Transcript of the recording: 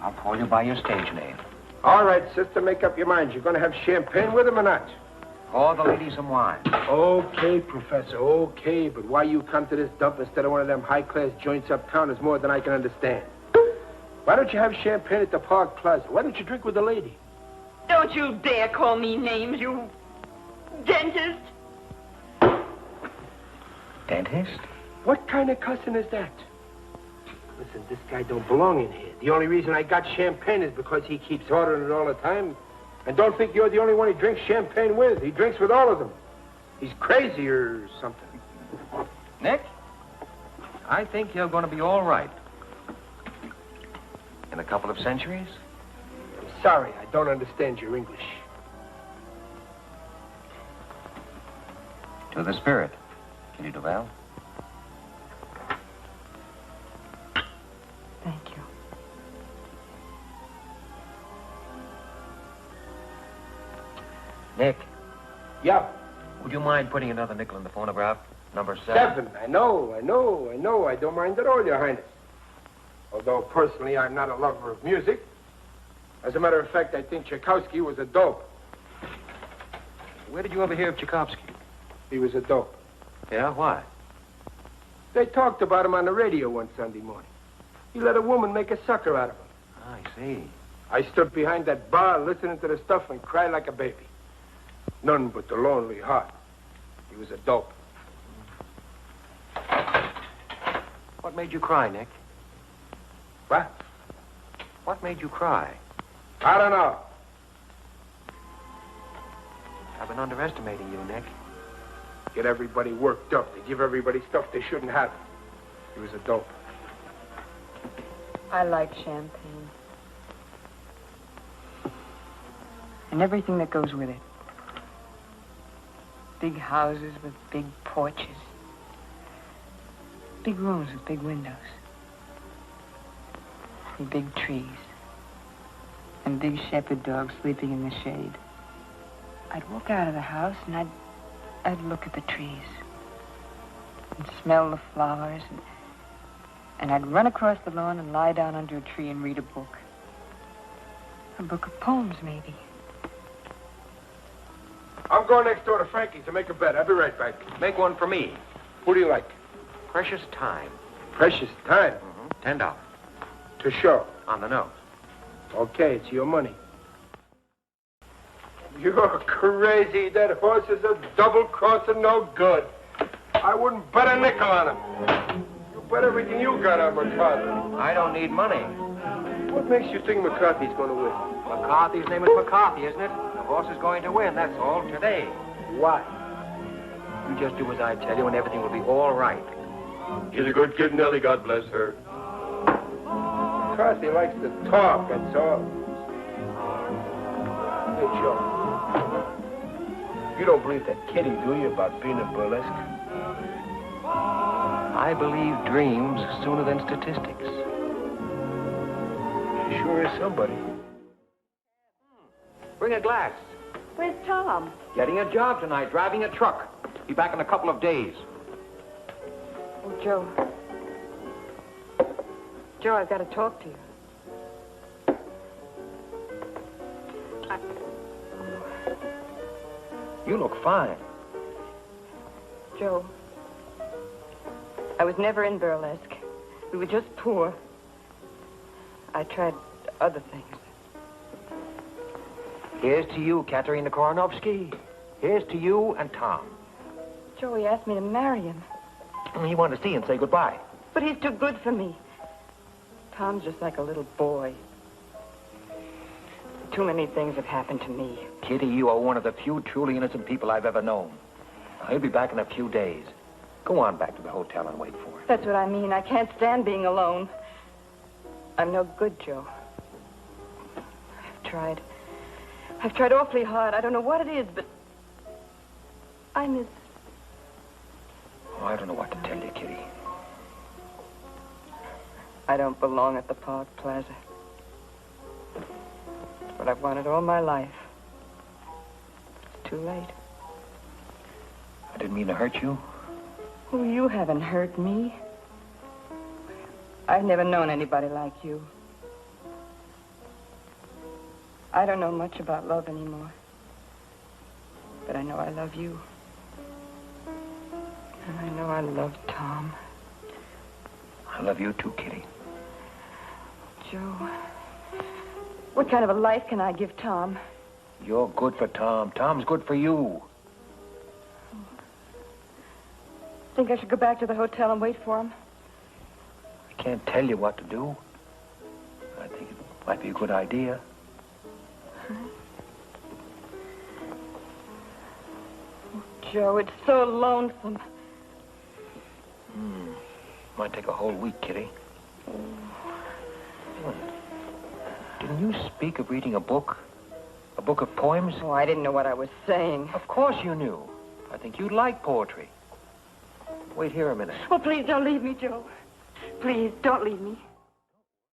I'll call you by your stage name. All right, sister, make up your mind. You're going to have champagne with him or not? Pour the ladies some wine. Okay, Professor, okay. But why you come to this dump instead of one of them high-class joints uptown is more than I can understand. Why don't you have champagne at the Park Plaza? Why don't you drink with the lady? Don't you dare call me names, you dentist. Dentist? What kind of cussing is that? Listen, this guy don't belong in here. The only reason I got champagne is because he keeps ordering it all the time. And don't think you're the only one he drinks champagne with. He drinks with all of them. He's crazy or something. Nick, I think you're going to be all right. In a couple of centuries? I'm sorry, I don't understand your English. To the spirit, Kitty Duval. Thank you. Nick. Yeah. Would you mind putting another nickel in the phonograph? Number 7. I know. I don't mind at all, Your Highness. Although, personally, I'm not a lover of music. As a matter of fact, I think Tchaikovsky was a dope. Where did you ever hear of Tchaikovsky? He was a dope. Yeah, why? They talked about him on the radio one Sunday morning. He let a woman make a sucker out of him. I see. I stood behind that bar listening to the stuff and cried like a baby. None but the lonely heart. He was a dope. What made you cry, Nick? What? What made you cry? I don't know. I've been underestimating you, Nick. Get everybody worked up. They give everybody stuff they shouldn't have. He was a dope. I like champagne. And everything that goes with it. Big houses with big porches. Big rooms with big windows. And big trees. And big shepherd dogs sleeping in the shade. I'd walk out of the house and I'd look at the trees. And smell the flowers. And I'd run across the lawn and lie down under a tree and read a book. A book of poems, maybe. I'm going next door to Frankie's to make a bet. I'll be right back. Make one for me. Who do you like? Precious Time. Precious Time? $10. To show. On the nose. Okay, it's your money. You're crazy. That horse is a double-crossing no good. I wouldn't bet a nickel on him. You bet everything you got on McCarthy. I don't need money. What makes you think McCarthy's going to win? McCarthy's name is McCarthy, isn't it? The horse is going to win, that's all, today. Why? You just do as I tell you and everything will be all right. She's a good kid, Nellie, God bless her. McCarthy likes to talk, that's all. Hey, Joe. You don't believe that kidding, do you, about being in burlesque? I believe dreams sooner than statistics. She sure is somebody. Bring a glass. Where's Tom? Getting a job tonight, driving a truck. Be back in a couple of days. Oh, Joe. Joe, I've got to talk to you. You look fine. Joe, I was never in burlesque. We were just poor. I tried other things. Here's to you, Katerina Koronovsky. Here's to you and Tom. Joe, he asked me to marry him. He wanted to see you and say goodbye. But he's too good for me. Tom's just like a little boy. Too many things have happened to me. Kitty, you are one of the few truly innocent people I've ever known. He'll be back in a few days. Go on back to the hotel and wait for him. That's what I mean. I can't stand being alone. I'm no good, Joe. I've tried awfully hard. I don't know what it is, but I miss... Oh, I don't know what to tell you, Kitty. I don't belong at the Park Plaza. It's what I've wanted all my life. It's too late. I didn't mean to hurt you. Oh, you haven't hurt me. I've never known anybody like you. I don't know much about love anymore. But I know I love you. And I know I love Tom. I love you too, Kitty. Joe, what kind of a life can I give Tom? You're good for Tom. Tom's good for you. Think I should go back to the hotel and wait for him? I can't tell you what to do. I think it might be a good idea. Oh, Joe, it's so lonesome. Might take a whole week, Kitty. Didn't you speak of reading a book? A book of poems? Oh, I didn't know what I was saying. Of course you knew. I think you'd like poetry. Wait here a minute. Oh, please don't leave me, Joe. Please, don't leave me.